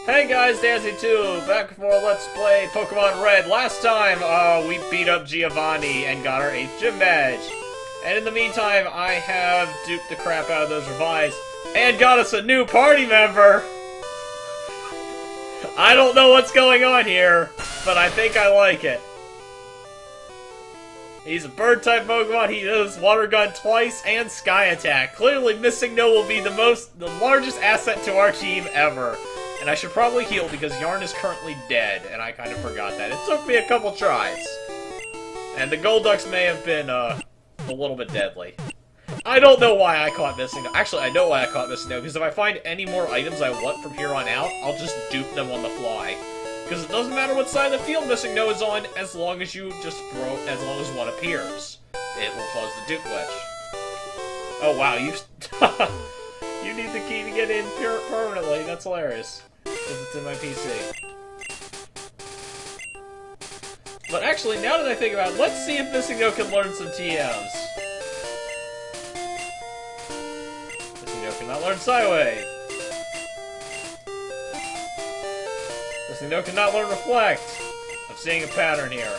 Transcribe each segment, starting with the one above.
Hey guys, Danzy2, back for Let's Play Pokemon Red. Last time, we beat up Giovanni and got our 8th gym badge. And in the meantime, I have duped the crap out of those Revives and got us a new party member! I don't know what's going on here, but I think I like it. He's a bird-type Pokemon, he knows Water Gun twice, and Sky Attack. Clearly, Missing No will be the largest asset to our team ever. And I should probably heal because Yarn is currently dead, and I kind of forgot that. It took me a couple tries. And the Golducks may have been, a little bit deadly. I don't know why I caught Missing No. Actually, I know why I caught Missing No, because if I find any more items I want from here on out, I'll just dupe them on the fly. Because it doesn't matter what side of the field Missing No is on, as long as you just throw, as long as one appears. It will close the dupe glitch. Oh wow, you need the key to get in permanently, that's hilarious. Because it's in my PC. But actually, now that I think about it, let's see if Missing No can learn some TMs. Missing No cannot learn Psywave. Missing No cannot learn Reflect. I'm seeing a pattern here.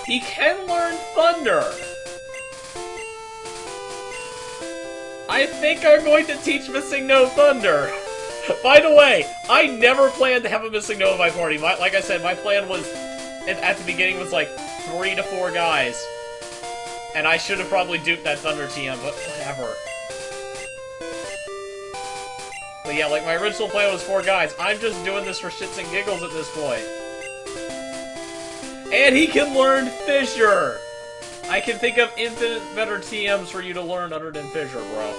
He can learn Thunder. I think I'm going to teach Missing No Thunder. By the way, I never planned to have a Missing No in my party. Like I said, my plan was, at the beginning, was like 3 to 4 guys. And I should have probably duped that Thunder TM, but whatever. But yeah, like my original plan was 4 guys. I'm just doing this for shits and giggles at this point. And he can learn Fissure! I can think of infinite better TMs for you to learn other than Fissure, bro.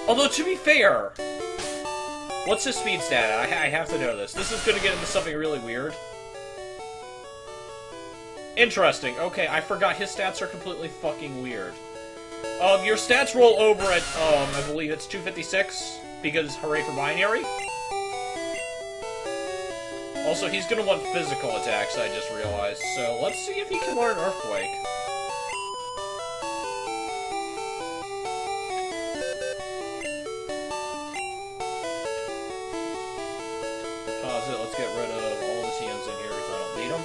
Although, to be fair, what's his speed stat? I have to know this. This is gonna get into something really weird. Interesting. Okay, I forgot his stats are completely fucking weird. Your stats roll over at, I believe it's 256, because hooray for binary. Also, he's gonna want physical attacks, I just realized, so let's see if he can learn Earthquake. Pause it, let's get rid of all the TMs in here because I don't need them.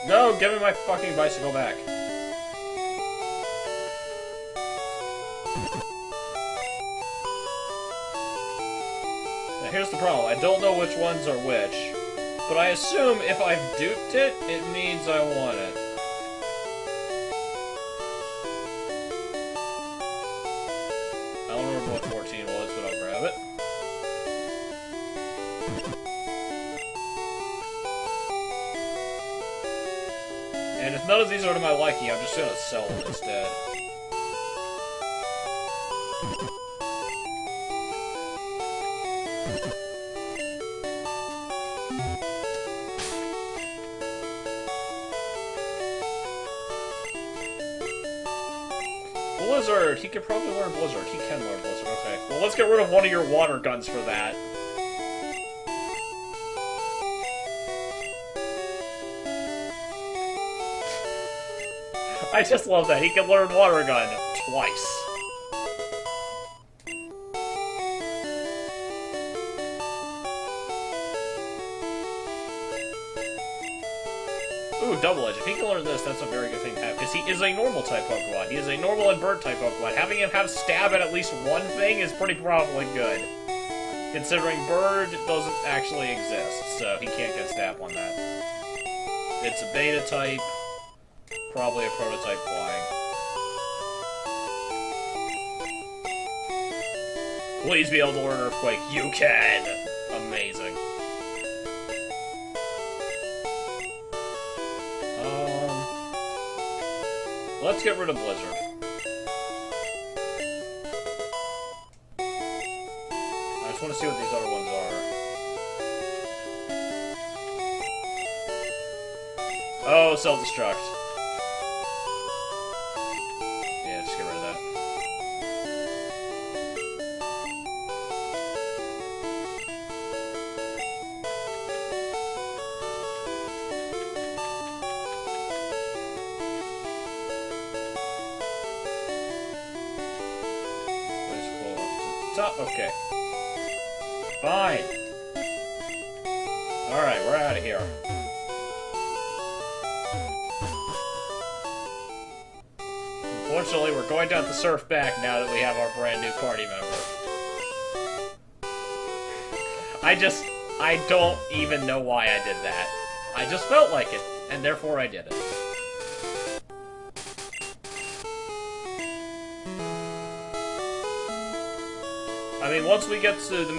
No, give me my fucking bicycle back. Here's the problem, I don't know which ones are which, but I assume if I've duped it, it means I want it. I don't remember what 14 was, but I'll grab it. And if none of these are to my liking, I'm just gonna sell them instead. Blizzard! He could probably learn Blizzard. He can learn Blizzard, okay. Well, let's get rid of one of your water guns for that. I just love that. He can learn Water Gun twice. Ooh, Double Edge. If he can learn this, that's a very good thing to have, because he is a normal type Pokemon. He is a normal and bird type Pokemon. Having him have stab at least one thing is pretty probably good. Considering bird doesn't actually exist, so he can't get stab on that. It's a beta type, probably a prototype flying. Please be able to learn Earthquake. You can! Amazing. Let's get rid of Blizzard. I just want to see what these other ones are. Oh, self-destruct. Yeah, just get rid of that. Top? Okay. Fine. Alright, we're out of here. Unfortunately, we're going to have to surf back now that we have our brand new party member. I don't even know why I did that. I just felt like it, and therefore I did it. I mean, once we get to the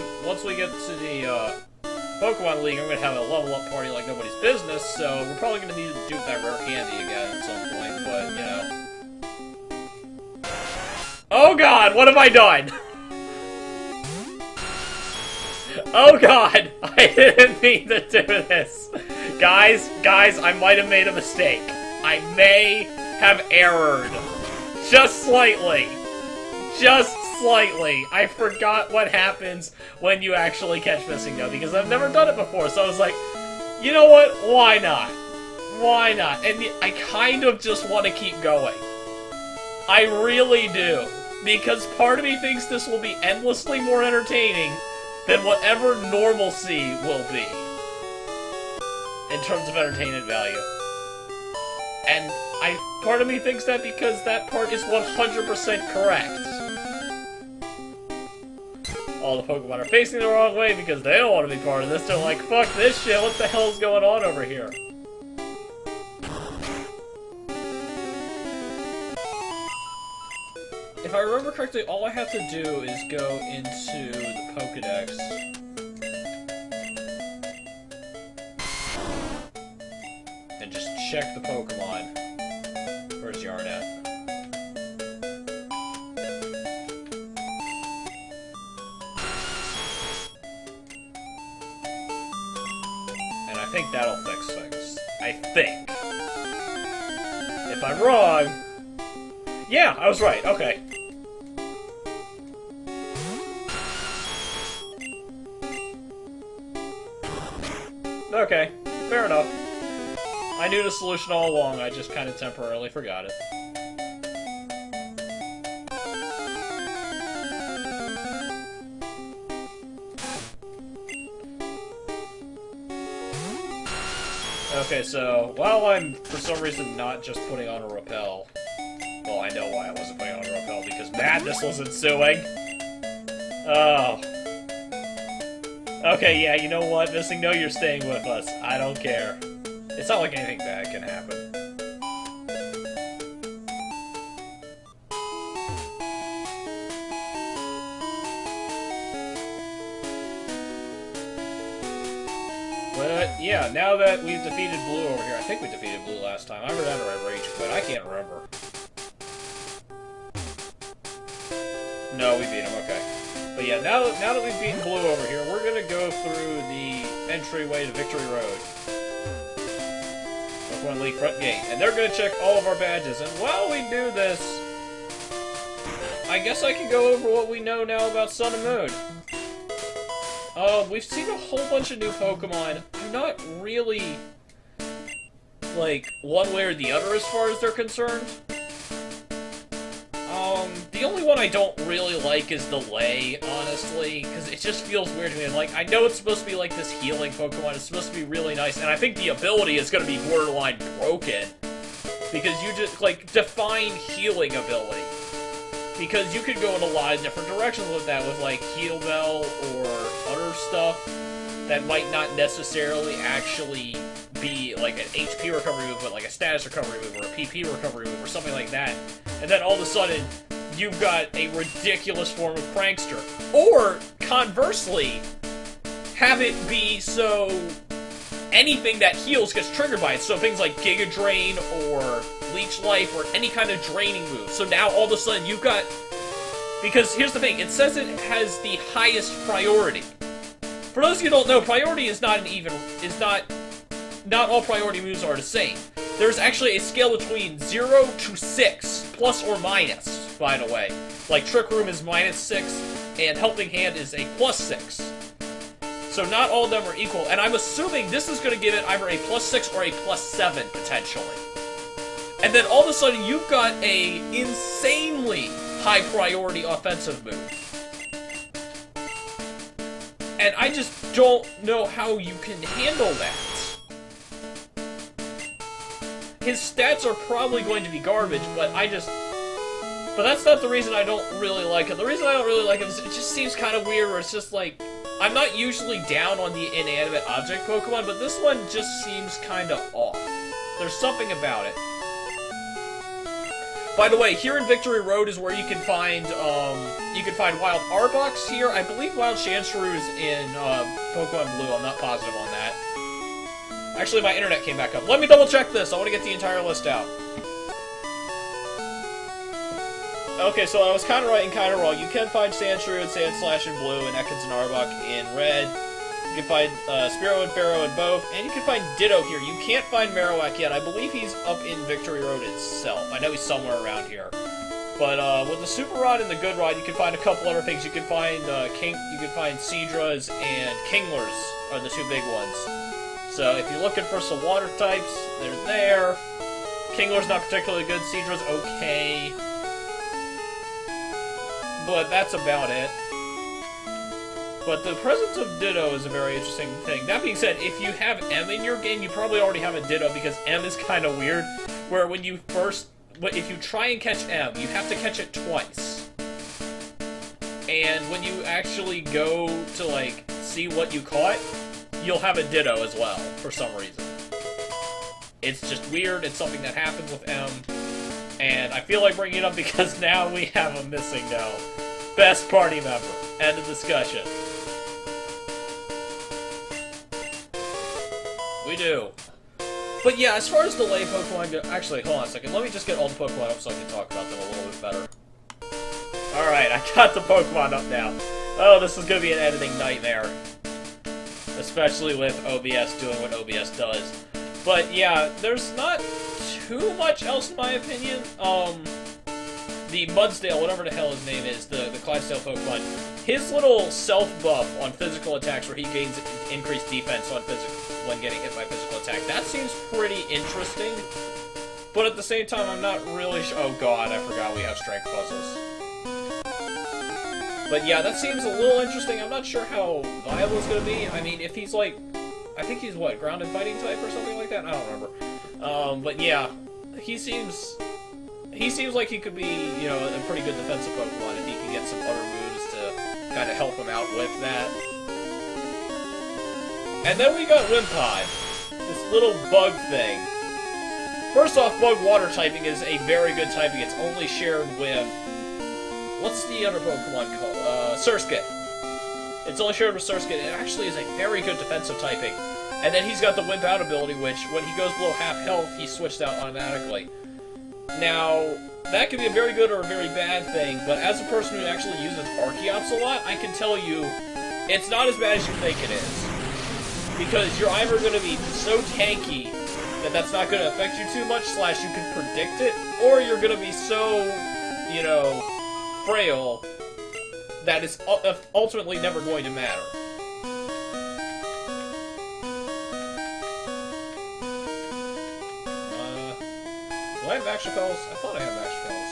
Pokemon League, I'm gonna have a level up party like nobody's business, so we're probably gonna need to do that rare candy again at some point, but, you know. Oh god, what have I done? Oh god, I didn't mean to do this. Guys, I might have made a mistake. I may have errored. Just slightly. Just slightly. I forgot what happens when you actually catch Missing No, because I've never done it before, so I was like, you know what? Why not? Why not? And I kind of just want to keep going. I really do. Because part of me thinks this will be endlessly more entertaining than whatever normalcy will be. In terms of entertainment value. And part of me thinks that because that part is 100% correct. All the Pokemon are facing the wrong way because they don't want to be part of this. They're like, fuck this shit, what the hell's going on over here? If I remember correctly, all I have to do is go into the Pokedex. And just check the Pokemon. Where's Yarnet? And I think that'll fix things. I think. If I'm wrong... Yeah, I was right. Okay. Okay, fair enough. I knew the solution all along, I just kind of temporarily forgot it. Okay, so, while I'm, for some reason, not just putting on a repel... Well, I know why I wasn't putting on a repel, because madness was ensuing! Oh... Okay, yeah, you know what? Missing No, you're staying with us. I don't care. It's not like anything bad can happen. But, yeah, now that we've defeated Blue over here, I think we defeated Blue last time. Either that or I rage quit. I can't remember. No, we beat him, okay. But yeah, now that we've beaten Blue over here, we're gonna go through the entryway to Victory Road. Pokemon League front gate. And they're gonna check all of our badges. And while we do this, I guess I can go over what we know now about Sun and Moon. We've seen a whole bunch of new Pokemon. I'm not really, like, one way or the other as far as they're concerned. The only one I don't really like is the Lay, honestly, because it just feels weird to me. Like, I know it's supposed to be like this healing Pokemon, it's supposed to be really nice, and I think the ability is going to be borderline broken, because you just, like, define healing ability. Because you could go in a lot of different directions with that, with, like, Heal Bell or other stuff that might not necessarily actually be, like, an HP recovery move, but, like, a status recovery move, or a PP recovery move, or something like that. And then all of a sudden, you've got a ridiculous form of Prankster. Or, conversely, have it be so anything that heals gets triggered by it. So things like Giga Drain or Leech Life or any kind of draining move. So now all of a sudden you've got... Because here's the thing, it says it has the highest priority. For those of you who don't know, priority is not an even... Not all priority moves are the same. There's actually a scale between 0 to 6, plus or minus, by the way. Like, Trick Room is -6, and Helping Hand is a +6. So not all of them are equal, and I'm assuming this is going to give it either a +6 or a +7, potentially. And then all of a sudden, you've got a insanely high-priority offensive move. And I just don't know how you can handle that. His stats are probably going to be garbage, but But that's not the reason I don't really like him. The reason I don't really like him is it just seems kind of weird, where it's just like, I'm not usually down on the inanimate object Pokemon, but this one just seems kind of off. There's something about it. By the way, here in Victory Road is where you can find Wild Arbok here. I believe Wild Chanceru is in Pokemon Blue. I'm not positive on that. Actually, my internet came back up. Let me double check this. I want to get the entire list out. Okay, so I was kind of right and kind of wrong. You can find Sandshrew and Sandslash in blue, and Ekans and Arbok in red. You can find Spearow and Pharaoh in both, and you can find Ditto here. You can't find Marowak yet. I believe he's up in Victory Road itself. I know he's somewhere around here. But with the Super Rod and the Good Rod, you can find a couple other things. You can find Seadras and Kinglers are the two big ones. So if you're looking for some water types, they're there. Kingler's not particularly good. Seadra's okay. But that's about it. But the presence of Ditto is a very interesting thing. That being said, if you have M in your game, you probably already have a Ditto, because M is kind of weird, where when you if you try and catch M, you have to catch it twice. And when you actually go to, like, see what you caught, you'll have a Ditto as well, for some reason. It's just weird, it's something that happens with M. And I feel like bringing it up because now we have a missing now. Best party member. End of discussion. We do. But yeah, as far as the lay Pokemon go... Actually, hold on a second. Let me just get all the Pokemon up so I can talk about them a little bit better. Alright, I got the Pokemon up now. Oh, this is going to be an editing nightmare. Especially with OBS doing what OBS does. But yeah, there's not too much else in my opinion. The Mudsdale, whatever the hell his name is, the Clydesdale Pokemon, his little self-buff on physical attacks where he gains increased defense on when getting hit by physical attack, that seems pretty interesting. But at the same time, I'm not really sure. Oh god, I forgot we have strength puzzles. But yeah, that seems a little interesting. I'm not sure how viable it's going to be. I mean, if he's like... I think he's, what, ground and fighting type or something like that? I don't remember. But yeah, he seems like he could be, you know, a pretty good defensive Pokemon if he can get some other moves to kind of help him out with that. And then we got Wimpod, this little bug thing. First off, bug water typing is a very good typing. It's only shared with... What's the other Pokemon called? Surskit. It's only shared with Surskit. It actually is a very good defensive typing. And then he's got the Wimp Out ability, which, when he goes below half health, he's switched out automatically. Now, that could be a very good or a very bad thing, but as a person who actually uses Archeops a lot, I can tell you, it's not as bad as you think it is. Because you're either going to be so tanky that that's not going to affect you too much, / you can predict it, or you're going to be so, you know, frail that it's ultimately never going to matter. Do I have Max Repels? I thought I had Max Repels.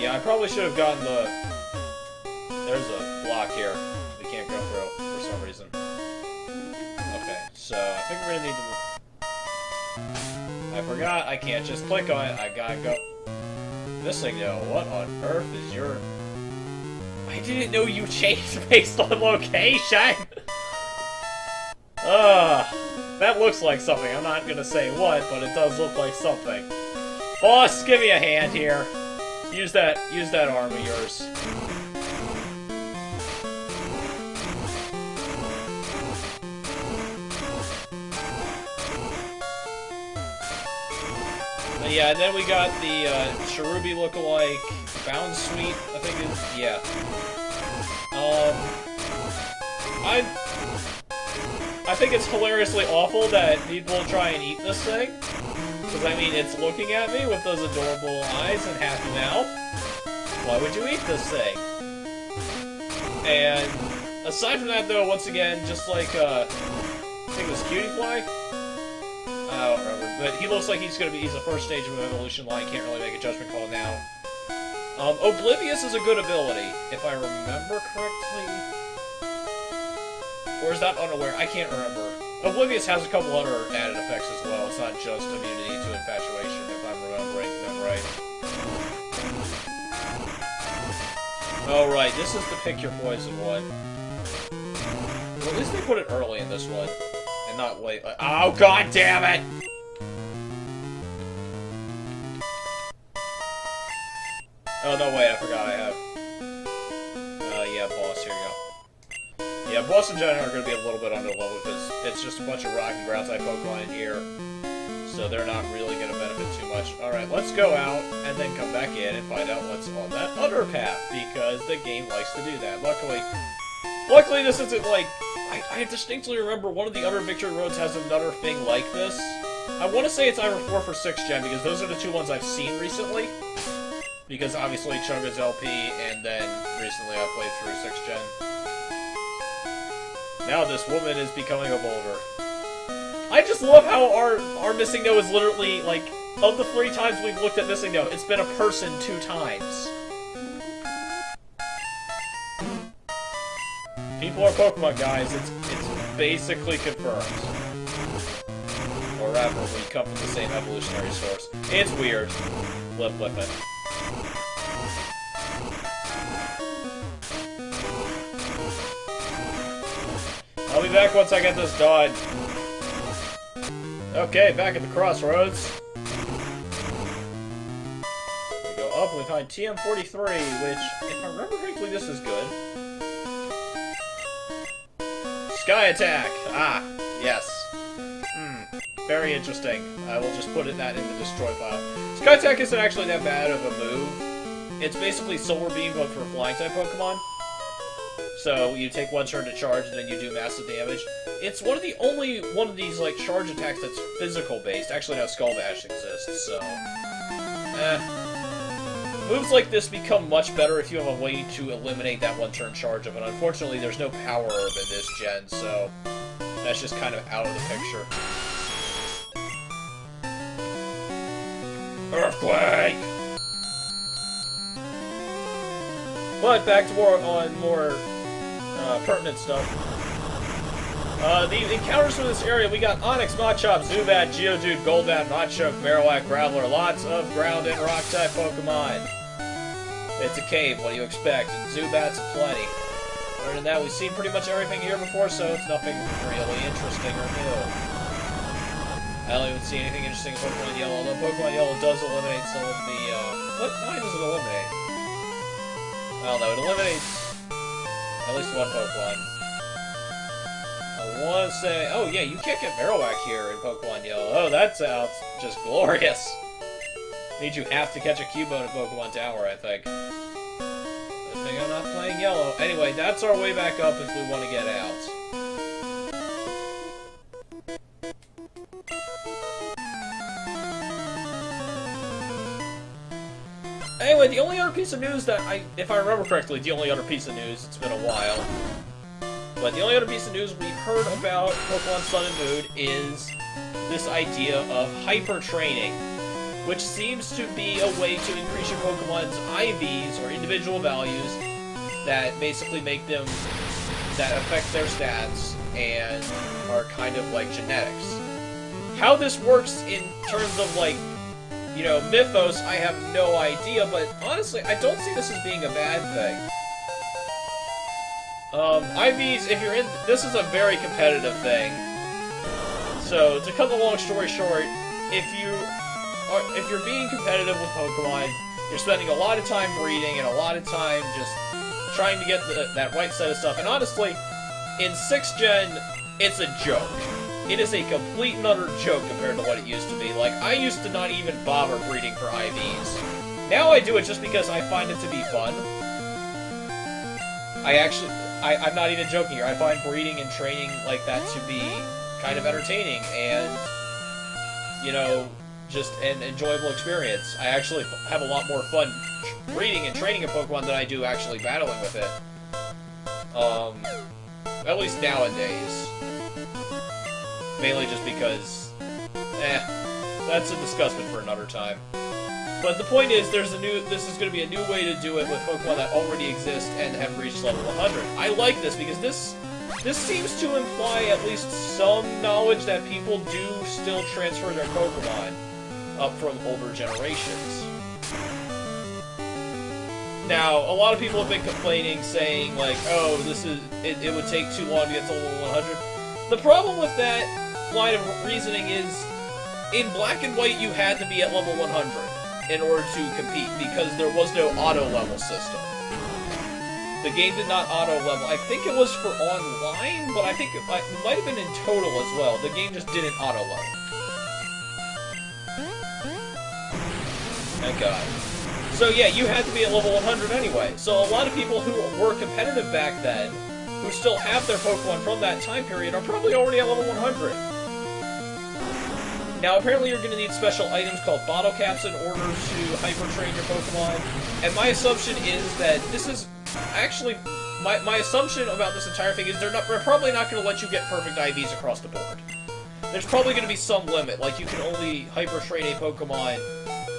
Yeah, I probably should have gotten the... There's a block here we can't go through for some reason. Okay, so I think we're gonna need to... I forgot, I can't just click on it, I gotta go... This thing, though, what on earth is your... I didn't know you changed based on location! That looks like something. I'm not gonna say what, but it does look like something. Boss, give me a hand here. Use that arm of yours. Yeah, and then we got the Cherubi lookalike Bounsweet, I think it is. Yeah. I think it's hilariously awful that people try and eat this thing. Because, I mean, it's looking at me with those adorable eyes and happy mouth. Why would you eat this thing? And aside from that, though, once again, just like, I think it was Cutiefly? I don't remember. But he looks like he's the first stage of an evolution line. Can't really make a judgment call now. Oblivious is a good ability, if I remember correctly. Or is that Unaware? I can't remember. Oblivious has a couple other added effects as well. It's not just immunity to infatuation, if I'm remembering them right. Oh, right, this is the pick your poison one. Well, at least they put it early in this one, and not late. Oh, god damn it! Oh, no, wait, I forgot I have... yeah, boss, here you go. Yeah, boss and Gen are going to be a little bit under level, because it's just a bunch of rock and ground type Pokemon in here. So they're not really going to benefit too much. Alright, let's go out, and then come back in and find out what's on that other path, because the game likes to do that. Luckily this isn't like... I distinctly remember one of the other Victory Roads has another thing like this. I want to say it's either 4th or 6th Gen, because those are the two ones I've seen recently. Because obviously Choga's LP, and then recently I played through 6th Gen. Now this woman is becoming a boulder. I just love how our Missing No is literally, like, of the 3 times we've looked at Missing No, it's been a person 2 times. People are Pokemon, guys. It's basically confirmed. Or rather, we come from the same evolutionary source. It's weird. Live with it. I'll be back once I get this done. Okay, back at the crossroads. We go up and we find TM43, which, if I remember correctly, this is good. Sky Attack! Ah, yes. Very interesting. I will just put that in the destroy pile. Sky Attack isn't actually that bad of a move. It's basically Solar Beam, but for flying-type Pokemon. So, you take 1 turn to charge, and then you do massive damage. It's one of the only one of these, like, charge attacks that's physical-based. Actually, now Skull Dash exists, so... Moves like this become much better if you have a way to eliminate that 1-turn charge of it. Unfortunately, there's no Power Herb in this gen, so... that's just kind of out of the picture. Earthquake! But back to more pertinent stuff. The encounters for this area, we got Onix, Machop, Zubat, Geodude, Golbat, Machoke, Marowak, Graveler, lots of ground and rock type Pokemon. It's a cave, what do you expect? And Zubat's plenty. Other than that, we've seen pretty much everything here before, so it's nothing really interesting or new. I don't even see anything interesting in Pokemon Yellow, although Pokemon Yellow does eliminate some of the, what kind does it eliminate? I don't know, it eliminates at least 1 Pokemon. I want to say, oh yeah, you can't get Marowak here in Pokemon Yellow. Oh, that sounds just glorious. Means you have to catch a Cubone in Pokemon Tower, I think. Good thing I'm not playing Yellow. Anyway, that's our way back up if we want to get out. Anyway, the only other piece of news that if I remember correctly, the only other piece of news, it's been a while, but the only other piece of news we've heard about Pokemon Sun and Moon is this idea of hyper training, which seems to be a way to increase your Pokemon's IVs, or individual values, that basically make them, that affect their stats, and are kind of like genetics. How this works in terms of, like, you know, Mythos, I have no idea, but honestly, I don't see this as being a bad thing. IVs, if you're in... this is a very competitive thing. So, to cut the long story short, if you're being competitive with Pokemon, you're spending a lot of time breeding and a lot of time just trying to get that right set of stuff. And honestly, in 6th Gen, it's a joke. It is a complete and utter joke compared to what it used to be. Like, I used to not even bother breeding for IVs. Now I do it just because I find it to be fun. I'm not even joking here. I find breeding and training like that to be kind of entertaining and, you know, just an enjoyable experience. I actually have a lot more fun breeding and training a Pokemon than I do actually battling with it. At least nowadays. Mainly just because, that's a discussion for another time. But the point is, this is going to be a new way to do it with Pokemon that already exist and have reached level 100. I like this because this seems to imply at least some knowledge that people do still transfer their Pokemon up from older generations. Now, a lot of people have been complaining, saying like, oh, it would take too long to get to level 100. The problem with that line of reasoning is, in Black and White, you had to be at level 100 in order to compete, because there was no auto-level system. The game did not auto-level. I think it was for online, but I think it might have been in total as well. The game just didn't auto-level. Thank God. So yeah, you had to be at level 100 anyway. So a lot of people who were competitive back then, who still have their Pokemon from that time period, are probably already at level 100. Now, apparently you're going to need special items called bottle caps in order to hyper-train your Pokemon. And my assumption is that this is... Actually, my assumption about this entire thing is they're probably not going to let you get perfect IVs across the board. There's probably going to be some limit, like you can only hyper-train a Pokemon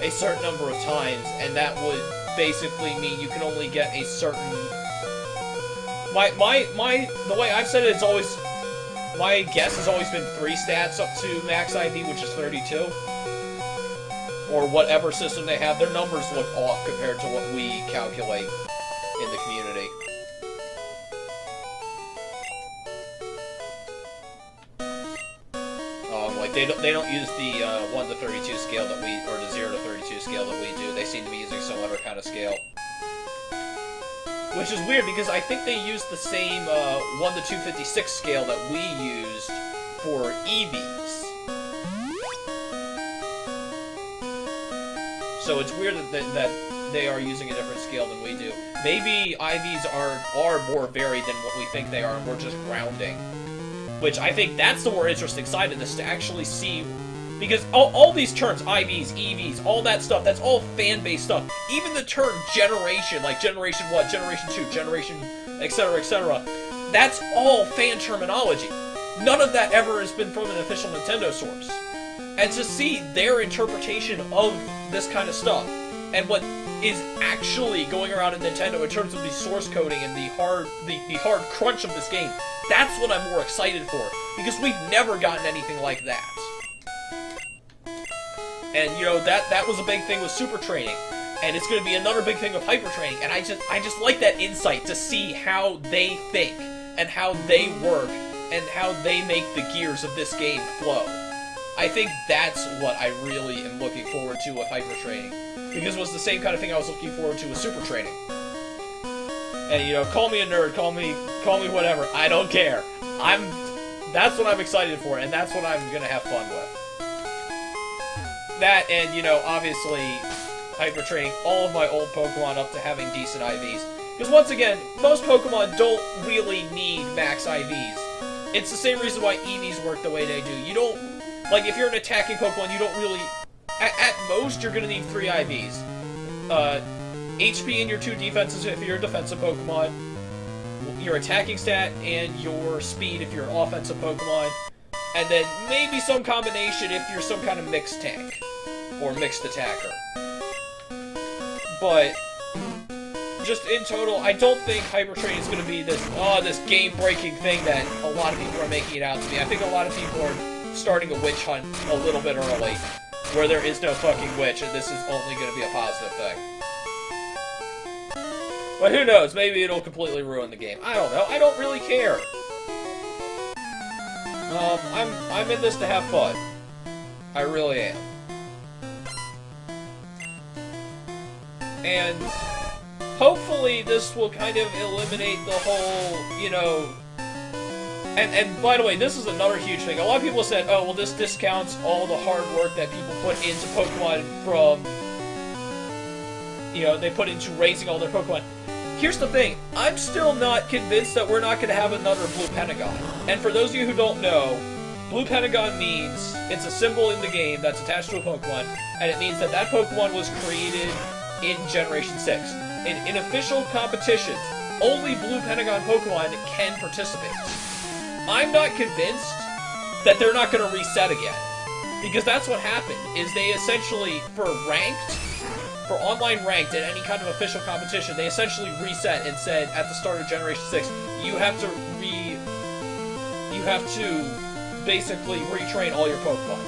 a certain number of times, and that would basically mean you can only get a certain... The way I've said it, it's always... My guess has always been 3 stats up to max IV, which is 32. Or whatever system they have. Their numbers look off compared to what we calculate in the community. Like they don't use the 1 to 32 scale that we, or the 0 to 32 scale that we do. They seem to be using some other kind of scale. Which is weird, because I think they used the same 1 to 256 scale that we used for EVs. So it's weird that they are using a different scale than we do. Maybe IVs are more varied than what we think they are, and we're just grounding. Which I think that's the more interesting side of this, to actually see... Because all these terms, IVs, EVs, all that stuff, that's all fan-based stuff. Even the term generation, like Generation 1, Generation 2, Generation, etc., that's all fan terminology. None of that ever has been from an official Nintendo source. And to see their interpretation of this kind of stuff, and what is actually going around in Nintendo in terms of the source coding and the hard crunch of this game, that's what I'm more excited for. Because we've never gotten anything like that. And, you know, that was a big thing with Super Training, and it's going to be another big thing with Hyper Training, and I just like that insight to see how they think, and how they work, and how they make the gears of this game flow. I think that's what I really am looking forward to with Hyper Training, because it was the same kind of thing I was looking forward to with Super Training. And, you know, call me a nerd, call me whatever, I don't care. That's what I'm excited for, and that's what I'm going to have fun with. That, and, you know, obviously, hyper-training all of my old Pokemon up to having decent IVs. Because, once again, most Pokemon don't really need max IVs. It's the same reason why EVs work the way they do. You don't... Like, if you're an attacking Pokemon, you don't really... At most, you're gonna need 3 IVs. HP in your 2 defenses if you're a defensive Pokemon. Your attacking stat, and your speed if you're an offensive Pokemon. And then maybe some combination if you're some kind of mixed tank. Or mixed attacker. But, just in total, I don't think Hyper Training is going to be this game-breaking thing that a lot of people are making it out to be. I think a lot of people are starting a witch hunt a little bit early, where there is no fucking witch, and this is only going to be a positive thing. But who knows, maybe it'll completely ruin the game. I don't know, I don't really care. I'm in this to have fun. I really am. And hopefully this will kind of eliminate the whole, you know... And by the way, this is another huge thing. A lot of people said, oh, well, this discounts all the hard work that people put into Pokemon from... You know, they put into raising all their Pokemon. Here's the thing. I'm still not convinced that we're not going to have another Blue Pentagon. And for those of you who don't know, Blue Pentagon means it's a symbol in the game that's attached to a Pokemon, and it means that that Pokemon was created in Generation 6. In official competitions, only Blue Pentagon Pokemon can participate. I'm not convinced that they're not going to reset again. Because that's what happened, is they essentially, for ranked, for online ranked and any kind of official competition, they essentially reset and said at the start of Generation 6, you have to basically retrain all your Pokemon.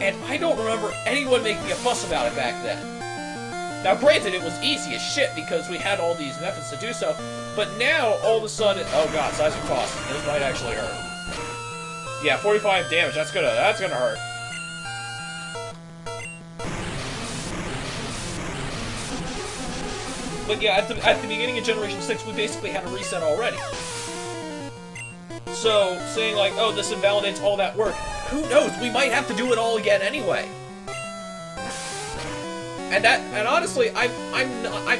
And I don't remember anyone making a fuss about it back then. Now, granted, it was easy as shit because we had all these methods to do so, but now, all of a sudden, oh god, Seismic Toss. This might actually hurt. Yeah, 45 damage, that's gonna hurt. But yeah, at the beginning of Generation 6, we basically had a reset already. So, saying like, oh, this invalidates all that work, who knows, we might have to do it all again anyway. And honestly, I'm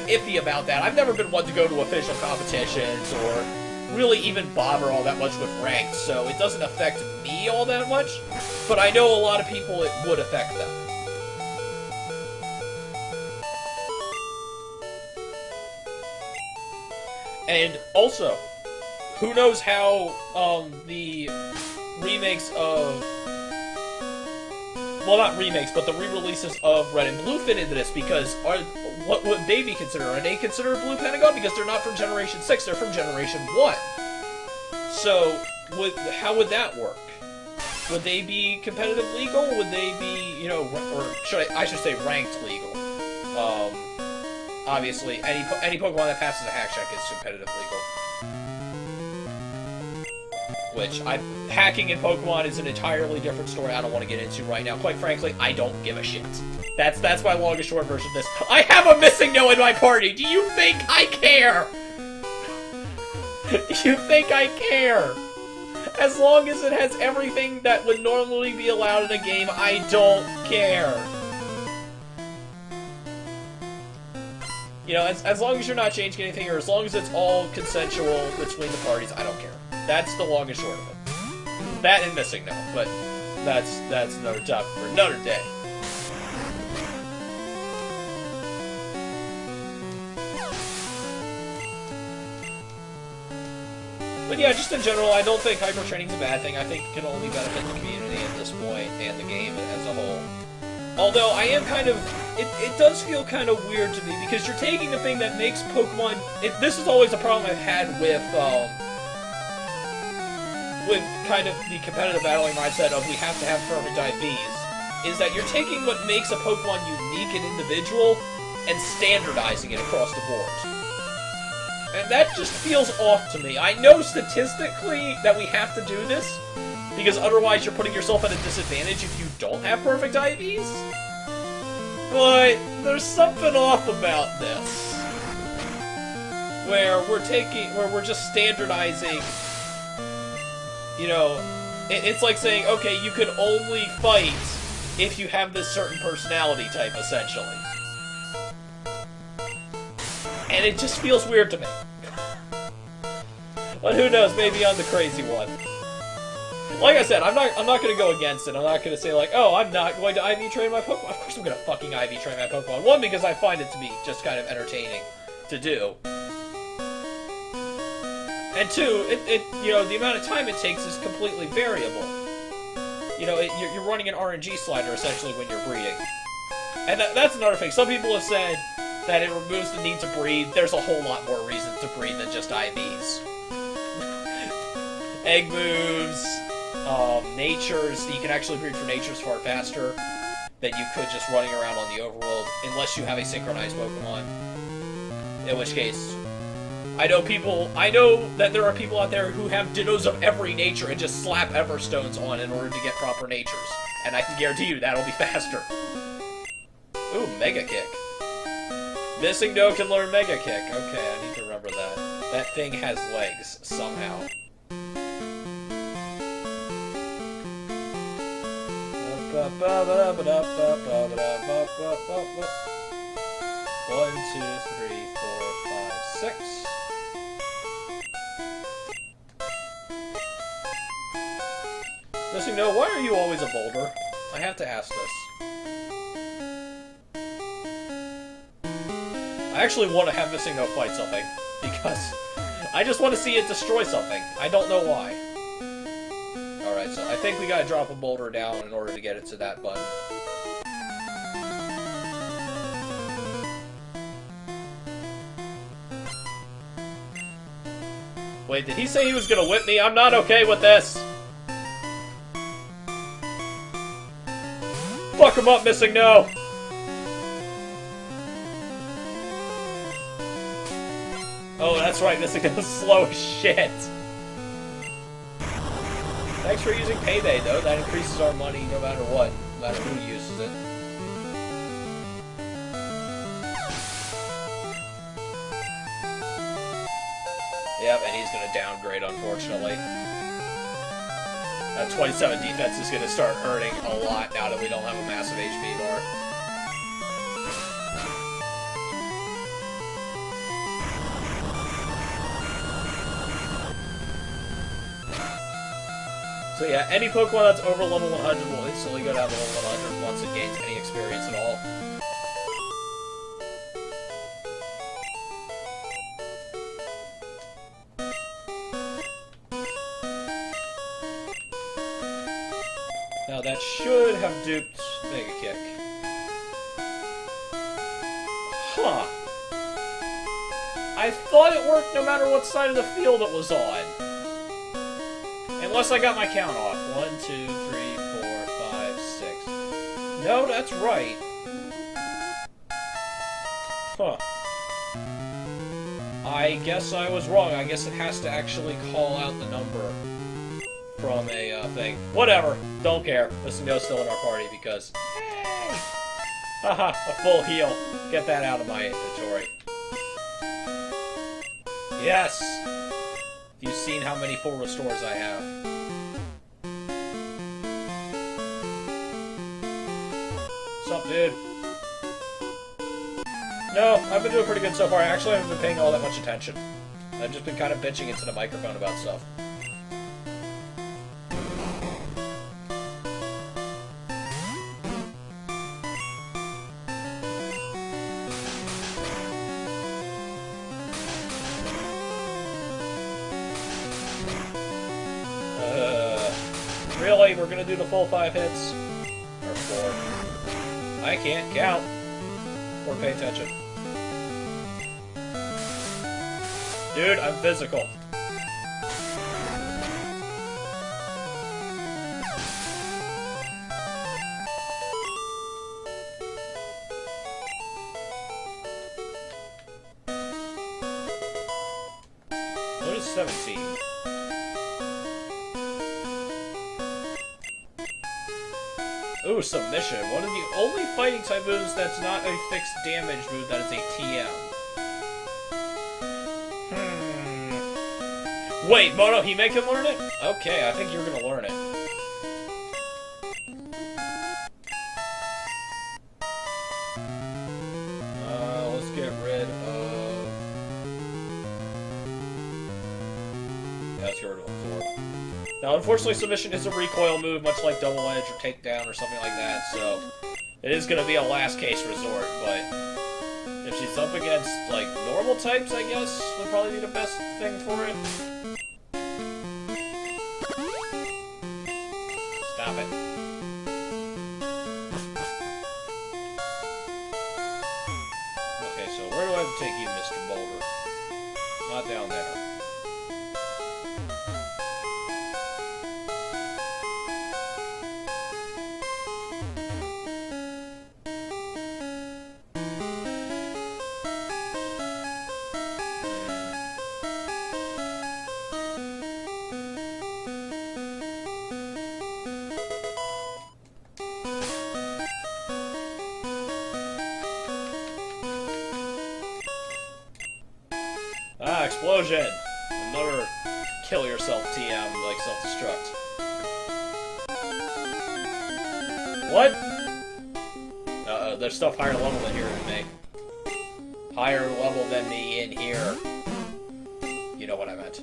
iffy about that. I've never been one to go to official competitions or really even bother all that much with ranks, so it doesn't affect me all that much, but I know a lot of people it would affect them. And also, who knows how the remakes of... Well, not remakes, but the re-releases of Red and Blue fit into this, because what would they be considered? Are they considered Blue Pentagon? Because they're not from Generation 6, they're from Generation 1. So, how would that work? Would they be competitive legal? Would they be, you know, or I should say ranked legal? Obviously, any Pokemon that passes a hack check is competitive legal. Which, hacking in Pokemon is an entirely different story I don't want to get into right now. Quite frankly, I don't give a shit. That's my long and short version of this. I have a MissingNo in my party! Do you think I care? Do you think I care? As long as it has everything that would normally be allowed in a game, I don't care. You know, as long as you're not changing anything, or as long as it's all consensual between the parties, I don't care. That's the long and short of it. That and MissingNo, but that's another topic for another day. But yeah, just in general, I don't think hyper-training is a bad thing. I think it can only benefit the community at this point, and the game as a whole. Although, I am kind of... It does feel kind of weird to me, because you're taking the thing that makes Pokemon... This is always a problem I've had with kind of the competitive battling mindset of we have to have perfect IVs, is that you're taking what makes a Pokemon unique and individual and standardizing it across the board. And that just feels off to me. I know statistically that we have to do this, because otherwise you're putting yourself at a disadvantage if you don't have perfect IVs. But there's something off about this. Where we're just standardizing, you know, it's like saying, okay, you can only fight if you have this certain personality type, essentially. And it just feels weird to me. But who knows, maybe I'm the crazy one. Like I said, I'm not gonna go against it. I'm not gonna say like, oh, I'm not going to IV train my Pokemon. Of course I'm gonna fucking IV train my Pokemon. One, because I find it to be just kind of entertaining to do. And two, you know, the amount of time it takes is completely variable. You know, you're running an RNG slider essentially when you're breeding. And that's another thing. Some people have said that it removes the need to breed. There's a whole lot more reasons to breed than just IVs. Egg moves, natures. You can actually breed for natures far faster than you could just running around on the overworld, unless you have a synchronized Pokemon. In which case, I know that there are people out there who have Dittos of every nature and just slap Everstones on in order to get proper natures. And I can guarantee you that'll be faster. Ooh, Mega Kick. MissingNo can learn Mega Kick. Okay, I need to remember that. That thing has legs, somehow. One, two, three, four, five, six. MissingNo, why are you always a boulder? I have to ask this. I actually want to have MissingNo fight something, because I just want to see it destroy something. I don't know why. Alright, so I think we gotta drop a boulder down in order to get it to that button. Wait, did he say he was gonna whip me? I'm not okay with this! Fuck him up, Missing No! Oh, that's right, Missing No's slow as shit! Thanks for using Payday, though. That increases our money no matter what. No matter who uses it. Yep, and he's gonna downgrade, unfortunately. That 27 defense is gonna start hurting a lot now that we don't have a massive HP bar. So yeah, any Pokemon that's over level 100 will instantly go down to level 100 once it gains any experience at all. Now that should have duped Mega Kick. Huh. I thought it worked no matter what side of the field it was on. Unless I got my count off. 1, 2, 3, 4, 5, 6. No, that's right. Huh. I guess I was wrong. I guess it has to actually call out the number from a thing. Whatever. Don't care. Missing No's still in our party because... Hey! Haha, a full heal. Get that out of my inventory. Yes! You've seen how many full restores I have. What's up, dude? No, I've been doing pretty good so far. I actually haven't been paying all that much attention. I've just been kind of bitching into the microphone about stuff. Really? We're gonna do the full 5 hits? Or 4? I can't count. Or pay attention. Dude, I'm physical. What is 17? Ooh, Submission. One of the only fighting type moves that's not a fixed damage move that is a TM. Wait, Monohime can learn it? Okay, I think you're gonna learn it. Let's get rid of... Yeah, let's get rid of Absorb. Now, unfortunately, Submission is a recoil move, much like Double Edge or Takedown or something like that, so it is going to be a last case resort, but if she's up against, like, normal types, I guess, would probably be the best thing for it. Stop it. Okay, so where do I have to take you, Mr. Boulder? Not down there. Ah, explosion! Another kill yourself TM, like self-destruct. What? There's stuff higher level than here than me. Higher level than me in here. You know what I meant.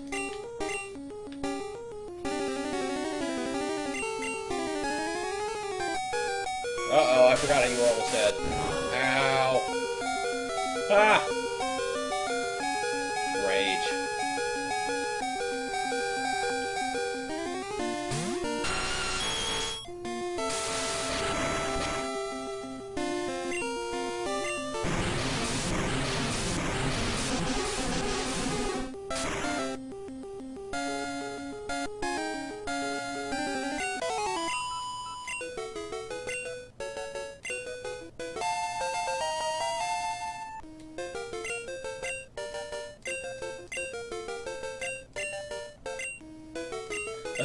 Uh-oh, I forgot you were almost dead. Ow! Ah! Rage.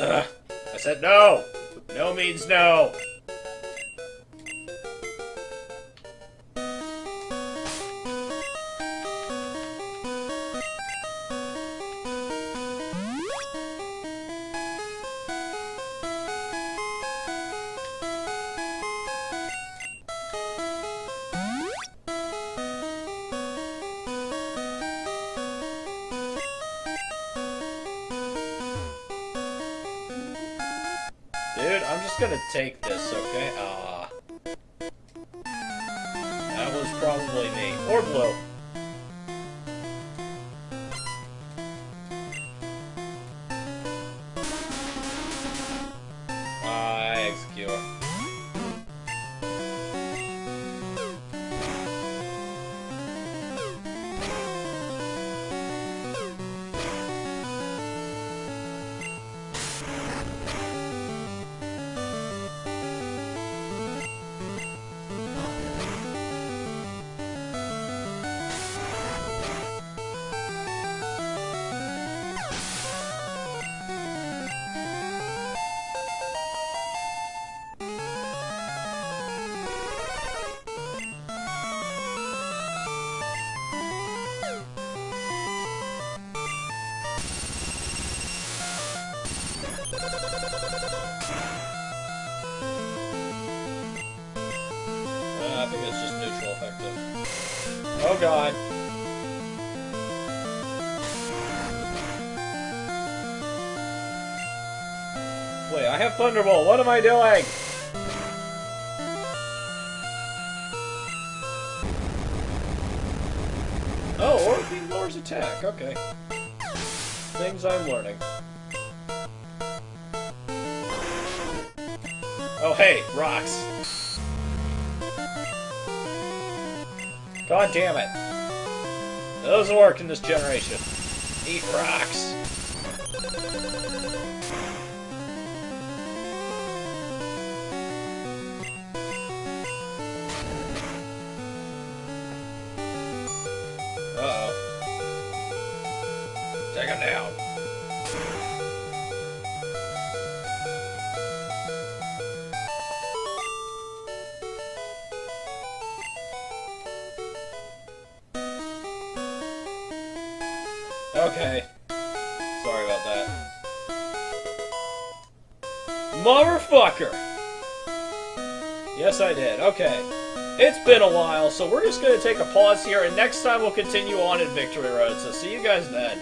Ugh. I said no! No means no! Dude, I'm just gonna take this, okay? That was probably me. Or Blue. Execute. I think it's just neutral effective. Oh god. Wait, I have Thunderbolt. What am I doing? Oh, Aura Beam lowers attack. Okay. Things I'm learning. Oh, hey, rocks. God damn it. That doesn't work in this generation. Eat rocks. Uh-oh. Take him down. Okay. Sorry about that. Motherfucker! Yes, I did. Okay. It's been a while, so we're just going to take a pause here, and next time we'll continue on in Victory Road, so see you guys then.